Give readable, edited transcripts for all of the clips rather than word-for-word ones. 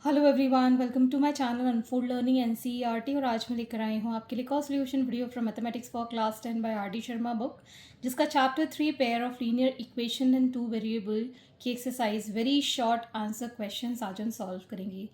Hello everyone, welcome to my channel unfold learning NCERT. और आज मैं लेकर आई हूँ आपके लिए cost solution video from mathematics for class 10 by R D Sharma book, जिसका chapter 3 pair of linear equation and two variable की exercise very short answer question आज हम सॉल्व करेंगे।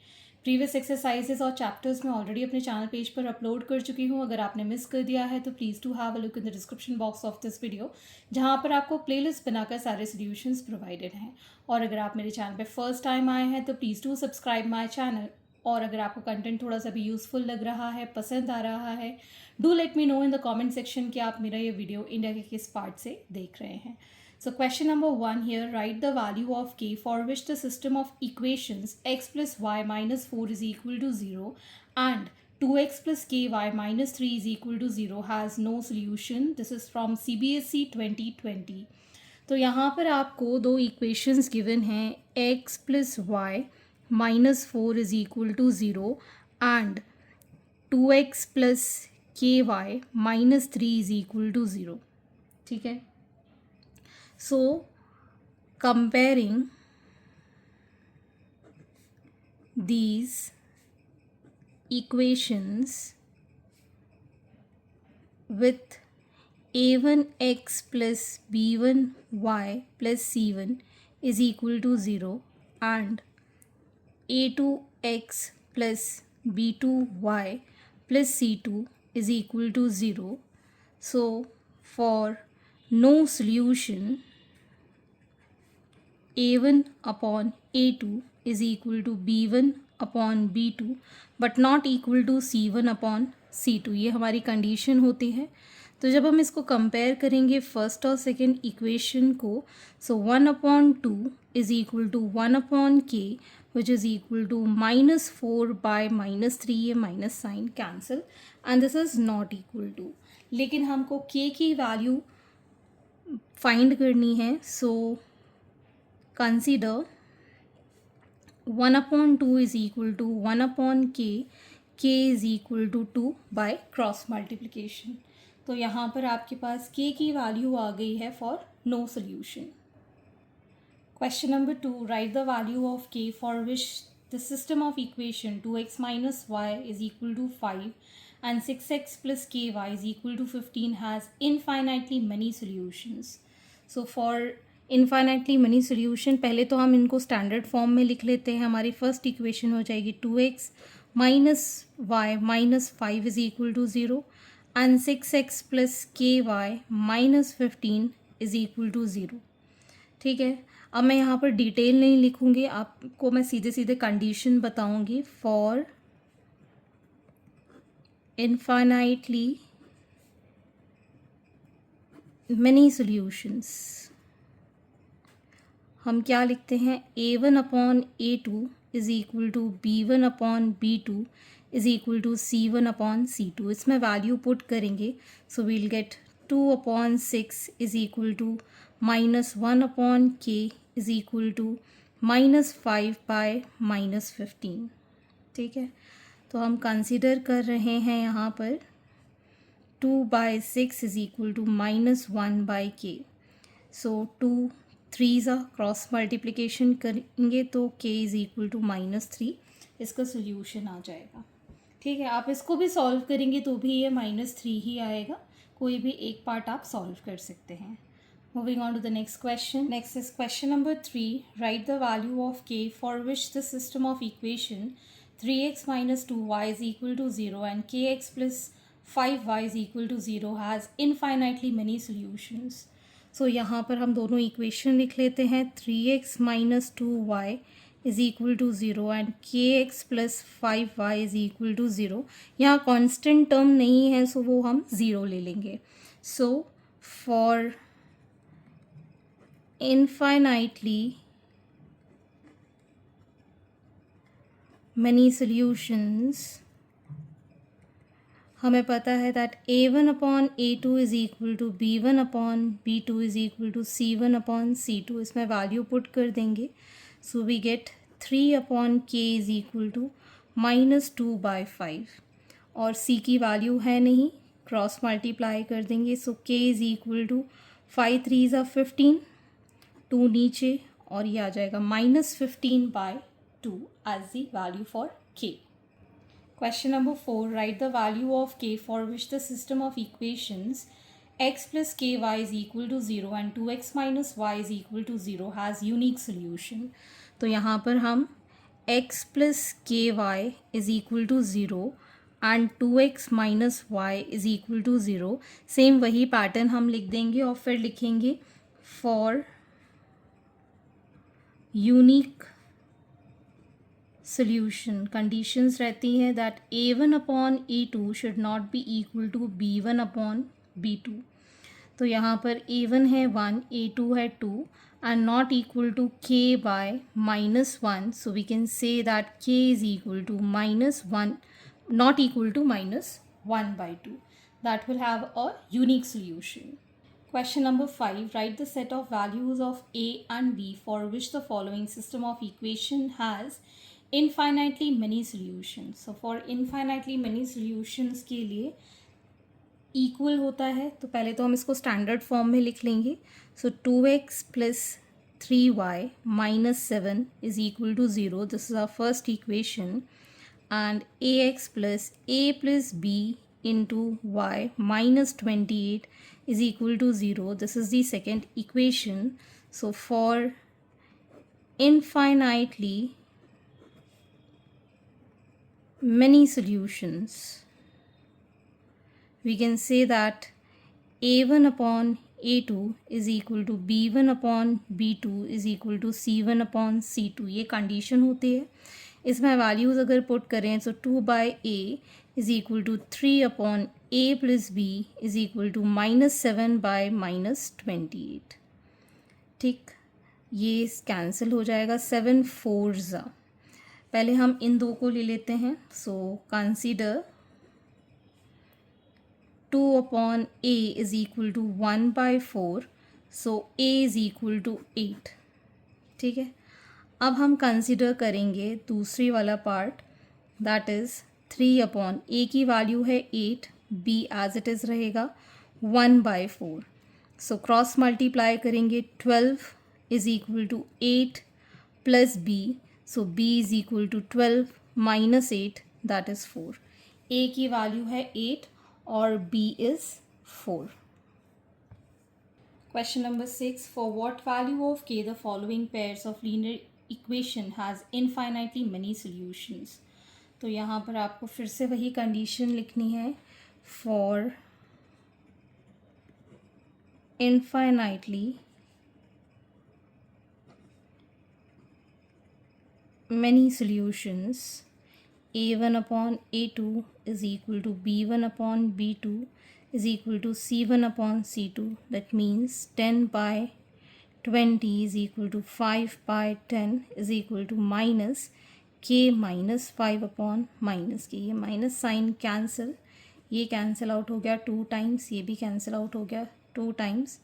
प्रीवियस एक्सरसाइजेस और चैप्टर्स मैं ऑलरेडी अपने चैनल पेज पर upload कर चुकी हूँ। अगर आपने मिस कर दिया है तो please to have a look in the description box of this video, जहाँ पर आपको प्लेलिस्ट बनाकर सारे सॉल्यूशंस प्रोवाइडेड हैं। और अगर आप मेरे चैनल पे फर्स्ट टाइम आए हैं तो please to subscribe my channel. और अगर आपको कंटेंट थोड़ा सा भी यूज़फुल लग रहा है, पसंद आ रहा है, do let me know in the comment section कि आप मेरा ये वीडियो इंडिया के किस पार्ट से देख रहे हैं। So question number 1 here, write the value of k for which the system of equations x plus y minus 4 is equal to 0 and 2x plus ky minus 3 is equal to 0 has no solution. This is from CBSE 2020. तो यहाँ पर आपको दो equations given हैं, x plus y minus 4 is equal to 0 and 2x plus k y minus 3 is equal to 0। ठीक है, सो comparing these equations with a1x plus b1y plus c1 is equal to 0 and a2x plus b2y plus c2 is equal to 0. So for no solution, a1 upon a2 is equal to b1 upon b2 but not equal to c1 upon c2, ये हमारी condition होती है। तो जब हम इसको compare करेंगे first और सेकेंड इक्वेशन को, so 1 upon 2 is equal to 1 upon k which is equal to -4 by -3, ये minus sign cancel and this is not equal to. लेकिन हमको के की वैल्यू फाइंड करनी है, so consider 1 upon 2 is equal to 1 upon k is equal to 2 by cross multiplication. तो यहाँ पर आपके पास k की वैल्यू आ गई है for no solution. Question number 2, write the value of k for which the system of equation 2x minus y is equal to 5 and 6x plus ky is equal to 15 has infinitely many solutions. So for infinitely money solution, पहले तो हम इनको standard form में लिख लेते हैं। हमारी first equation हो जाएगी 2x minus y minus 5 is equal to 0 and 6x plus k y minus 15 is equal to 0। ठीक है, अब मैं यहाँ पर डिटेल नहीं लिखूँगी, आपको मैं सीधे सीधे कंडीशन बताऊँगी। फॉर इनफाइनाइटली many solutions हम क्या लिखते हैं, a1 upon a2 is equal to b1 upon b2 is equal to c1 upon c2। इसमें वैल्यू पुट करेंगे, so we'll get 2 upon 6 is equal to -1 upon k is equal to -5 by -15। ठीक है, तो हम कंसिडर कर रहे हैं यहाँ पर 2/6 is equal to -1 by k। So 2 3 cross multiplication करेंगे तो k इज़ इक्वल टू -3, इसका सोल्यूशन आ जाएगा। ठीक है, आप इसको भी सॉल्व करेंगे तो भी ये -3 ही आएगा। कोई भी एक पार्ट आप सॉल्व कर सकते हैं। Moving on to the next question. Next is question number 3, write the value of k for which the system of equation 3x minus 2y is equal to 0 and kx plus 5y is equal to 0 has infinitely many solutions. So यहाँ पर हम दोनों equation लिख लेते हैं, 3x minus 2y is equal to 0 and kx plus 5y is equal to 0। यहाँ constant term नहीं है, सो वो हम 0 ले लेंगे। So for infinitely many solutions, हमें पता है that a1 upon a2 is equal to b1 upon b2 is equal to c1 upon c2। इसमें वैल्यू पुट कर देंगे, so we get 3 upon k is equal to -2 by 5 और c की वैल्यू है नहीं, क्रॉस मल्टीप्लाई कर देंगे, सो k इज इक्वल टू 5 3 15, 2 नीचे और ये आ जाएगा -15 by 2 as the value for k. Question number 4. Write the value of k for which the system of equations x plus ky is equal to 0 and 2x minus y is equal to 0 has unique solution. तो यहाँ पर हम x plus ky is equal to 0 and 2x minus y is equal to 0. Same वही pattern हम लिख देंगे और फिर लिखेंगे for unique solution. कंडीशंस रहती हैं that a1 upon a2 should not be equal to b1 upon b2. तो यहाँ पर a1 है 1, a2 है 2 and not equal to k by -1. So we can say that k is equal to -1, not equal to -1 by 2. That will have a unique solution. Question number 5. Write the set of values of a and b for which the following system of equation has infinitely many solutions. So for infinitely many solutions के लिए equal होता है, तो पहले तो हम इसको standard form में लिख लेंगे. सो 2x plus 3y minus 7 is equal to 0. This is our first equation. And ax plus a plus b into y minus 28 is equal to 0. This is the second equation. So for infinitely many solutions, we can say that a1 upon a2 is equal to b1 upon b2 is equal to c1 upon c2. ये condition होती है. इसमें values अगर put करें तो 2 by a is equal to 3 upon a plus b is equal to -7 by -28. ठीक, ये cancel हो जाएगा. 7 4s. पहले हम इन दो को ले लेते हैं. So consider 2 upon a is equal to 1 by 4. So a is equal to 8. ठीक है, अब हम कंसीडर करेंगे दूसरी वाला part, that is 3 upon a की वैल्यू है 8, b एज इट इज़ रहेगा 1 by 4. सो क्रॉस मल्टीप्लाई करेंगे. 12 is equal to 8 plus b. So b is equal to 12 minus 8, that is 4. a की वैल्यू है 8 और b is 4. Question number 6. For what value of k the following pairs of linear equation has infinitely many solutions? तो यहाँ पर आपको फिर से वही कंडीशन लिखनी है. For infinitely many solutions, a1 upon a2 is equal to b1 upon b2 is equal to c1 upon c2. That means 10 by 20 is equal to 5 by 10 is equal to minus k minus 5 upon minus k. ये minus sign cancel, ये cancel out हो गया 2 times, ये भी cancel out हो गया 2 times.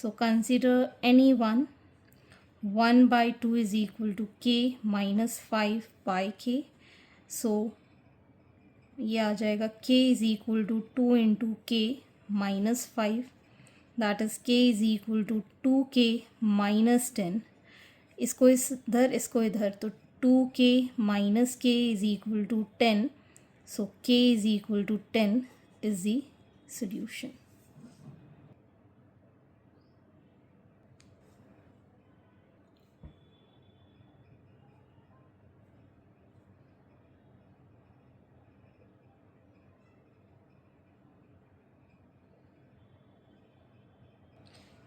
So consider any one. 1 by 2 is equal to k minus 5 by k. सो ये आ जाएगा k is equal to 2 into k minus 5. That is k is equal to 2k minus 10. इसको इसको इधर, तो 2k minus k is equal to 10. So k is equal to 10 is the solution.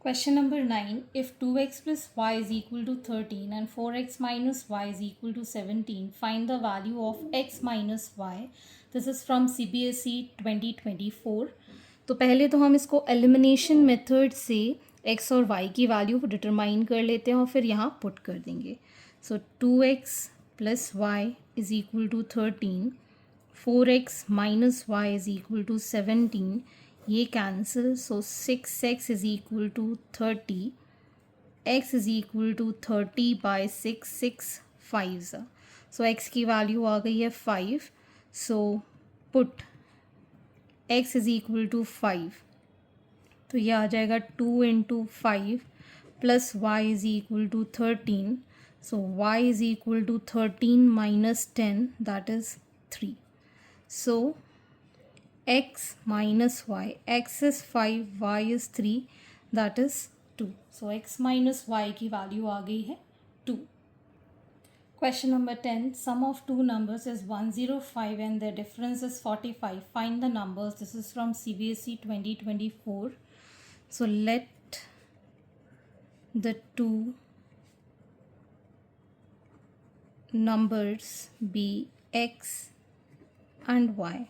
Question number 9. If 2x plus y is equal to 13 and 4x minus y is equal to 17, find the value of x minus y. This is from CBSE 2024. तो पहले तो हम इसको elimination method से x और y की value determine कर लेते हैं और फिर यहाँ पुट कर देंगे. सो 2x plus y is equal to 13, 4x minus y is equal to 17. ये cancel. So 6x is equal to 30, x is equal to 30 by 6 5. So x की वैल्यू आ गई है 5. So put x is equal to 5. तो ये आ जाएगा 2 into 5 plus y is equal to 13. So y is equal to 13 minus 10, that is 3. So x minus y, x is 5, y is 3, that is 2. So x minus y की वैल्यू आ गई है 2. Question number 10. Sum of two numbers is 105 and their difference is 45. Find the numbers. This is from CBSE 2024. So let the two numbers be x and y.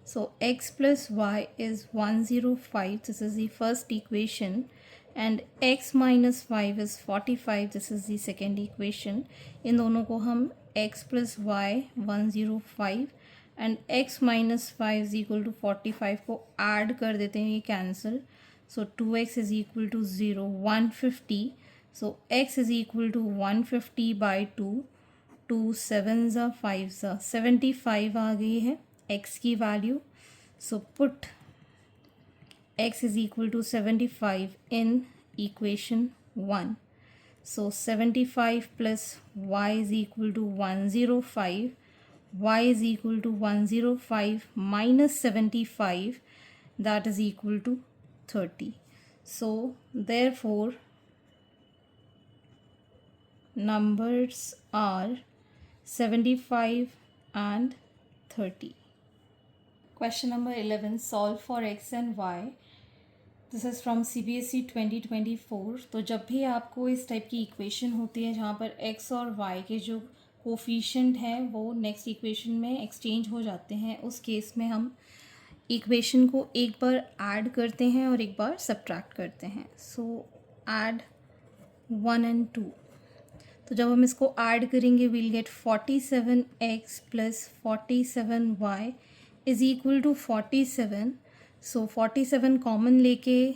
So x plus y is 105. This is the first equation. And x minus 5 is 45. This is the second equation. इन दोनों को हम x plus y 105 and x minus 5 is equal to 45 को add कर देते हैं, ये cancel. So 2x is equal to 0, 150. So x is equal to 150 by 2. 2 7s are 5s are 75 आ गई है x की value. So put x is equal to 75 in equation 1. So 75 plus y is equal to 105. Y is equal to 105 minus 75, that is equal to 30. So therefore numbers are 75 and 30. Question number 11. Solve for x and y. This is from CBSE 2024. तो जब भी आपको इस type की equation होती है जहाँ पर x और y के जो कोफिशिएंट हैं वो नेक्स्ट इक्वेशन में एक्सचेंज हो जाते हैं, उस केस में हम इक्वेशन को एक बार ऐड करते हैं और एक बार सब्ट्रैक्ट करते हैं. सो ऐड 1 and 2. तो जब हम इसको ऐड करेंगे we'll get 47x plus 47y is equal to 47. So 47 common लेके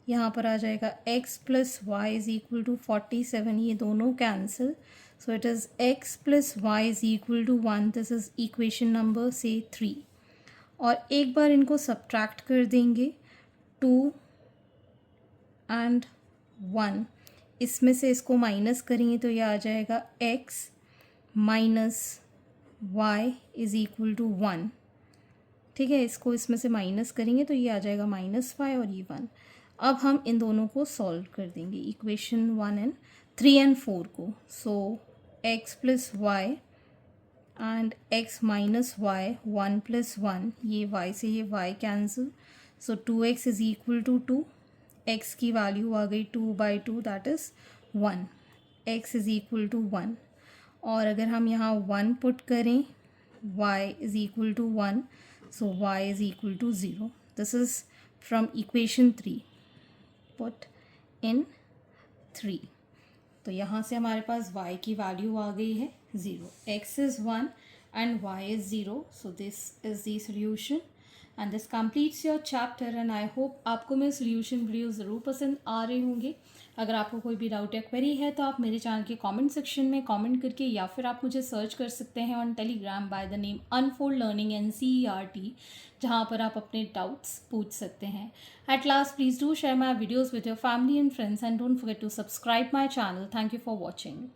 यहाँ पर आ जाएगा x plus y is equal to 47. ये दोनों cancel. So it is x plus y is equal to 1. This is equation number से 3. और एक बार इनको सब्ट्रैक्ट कर देंगे 2 and 1. इसमें से इसको माइनस करेंगे तो ये आ जाएगा x minus y is equal to 1. ठीक है, इसको इसमें से माइनस करेंगे तो ये आ जाएगा -5 और ये 1. अब हम इन दोनों को सॉल्व कर देंगे, इक्वेशन 1 and 3 and 4 को. So x plus y and x minus y 1 plus 1, ये y से ये y cancel. So 2x is equal to 2. x की वैल्यू आ गई 2/2, that is 1. x is equal to 1. और अगर हम यहाँ 1 पुट करें y is equal to 1. So y is equal to 0. This is from equation 3. Put in 3. तो यहाँ से हमारे पास y की वैल्यू आ गई है 0. x is 1 and y is 0. So this is the solution. And this completes your chapter. And I hope आपको मेरे solution वीडियो ज़रूर पसंद आ रहे होंगे. अगर आपको कोई भी डाउट या क्वेरी है तो आप मेरे चैनल के कमेंट सेक्शन में कमेंट करके, या फिर आप मुझे सर्च कर सकते हैं on Telegram by the name unfold learning NCERT, जहाँ पर आप अपने डाउट्स पूछ सकते हैं. At last please do share my videos with your family and friends and don't forget to subscribe my channel. Thank you for watching.